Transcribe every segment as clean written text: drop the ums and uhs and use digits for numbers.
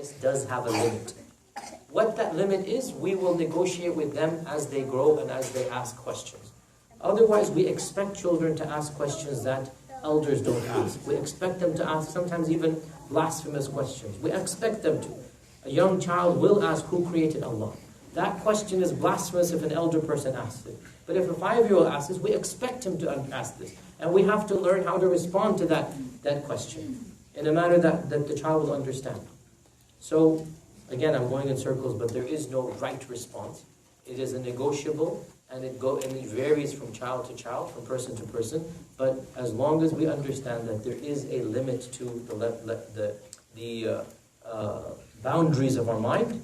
access does have a limit. What that limit is, we will negotiate with them as they grow and as they ask questions. Otherwise, we expect children to ask questions that elders don't ask. We expect them to ask sometimes even blasphemous questions. We expect them to. A young child will ask, who created Allah? That question is blasphemous if an elder person asks it. But if a 5-year-old asks it, we expect him to ask this. And we have to learn how to respond to that question in a manner that the child will understand. So, again, I'm going in circles, but there is no right response. It is a negotiable, and it varies from child to child, from person to person. But as long as we understand that there is a limit to the boundaries of our mind,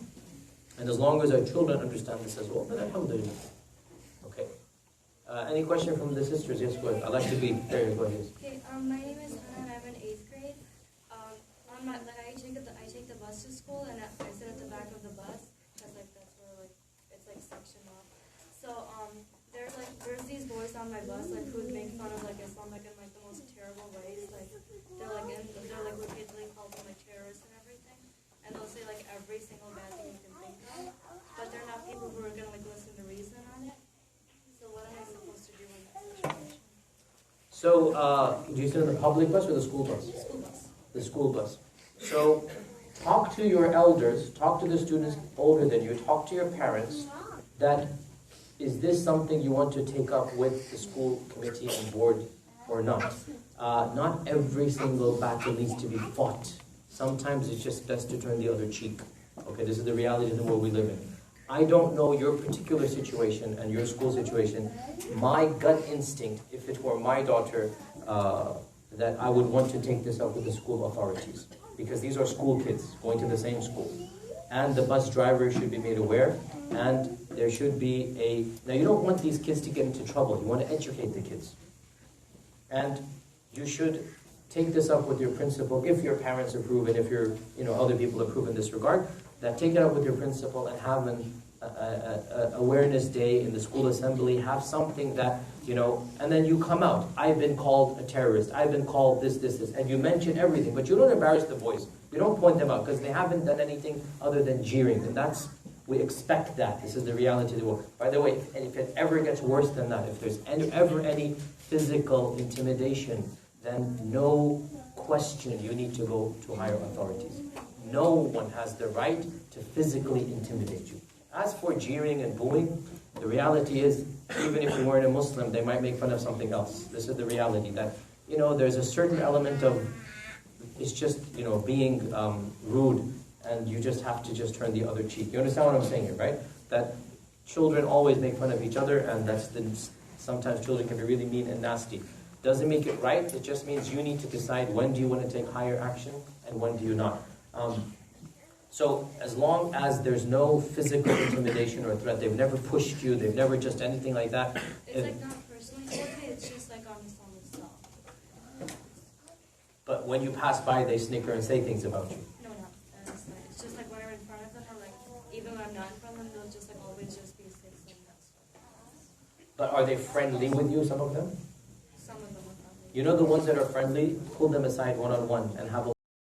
and as long as our children understand this as well, then alhamdulillah. Okay. Any question from the sisters? Yes, go ahead. I like to be there. Go ahead. Okay. My name is Hannah, and I'm in 8th grade. I take the bus to school, and I sit at the back of the bus because that's where it's sectioned off. So there's these boys on my bus who make fun of Islam in the most terrible ways. They're repeatedly called them terrorists and everything, and they'll say every single bad thing you can think of. But they're not people who are gonna listen to reason on it. So what am I supposed to do in that situation? So do you sit in the public bus or the school bus? School bus. The school bus. So talk to your elders, talk to the students older than you, talk to your parents that is this something you want to take up with the school committee and board or not? Not every single battle needs to be fought. Sometimes it's just best to turn the other cheek. Okay, this is the reality of the world we live in. I don't know your particular situation and your school situation. My gut instinct, if it were my daughter, that I would want to take this up with the school authorities. Because these are school kids going to the same school. And the bus driver should be made aware. And there should be now you don't want these kids to get into trouble. You want to educate the kids. And you should take this up with your principal, if your parents approve and if other people approve in this regard, that take it up with your principal and have an awareness day in the school assembly, have something that, and then you come out. I've been called a terrorist. I've been called this. And you mention everything, but you don't embarrass the boys. You don't point them out because they haven't done anything other than jeering. And we expect that. This is the reality of the world. By the way, if it ever gets worse than that, if there's ever any physical intimidation, then no question you need to go to higher authorities. No one has the right to physically intimidate you. As for jeering and booing, the reality is, even if you weren't a Muslim, they might make fun of something else. This is the reality that, there's a certain element of, it's just, being rude, and you just have to just turn the other cheek. You understand what I'm saying here, right? That children always make fun of each other, and sometimes children can be really mean and nasty. Doesn't make it right, it just means you need to decide when do you want to take higher action, and when do you not. So as long as there's no physical intimidation or threat, they've never pushed you, they've never just anything like that. It's not personally okay, it's just on Islam itself. But when you pass by, they snicker and say things about you. No, it's just when I'm in front of them, or even when I'm not in front of them, they'll just always just be saying that stuff. But are they friendly with you, some of them? Some of them are friendly. The ones that are friendly, pull them aside one-on-one and have a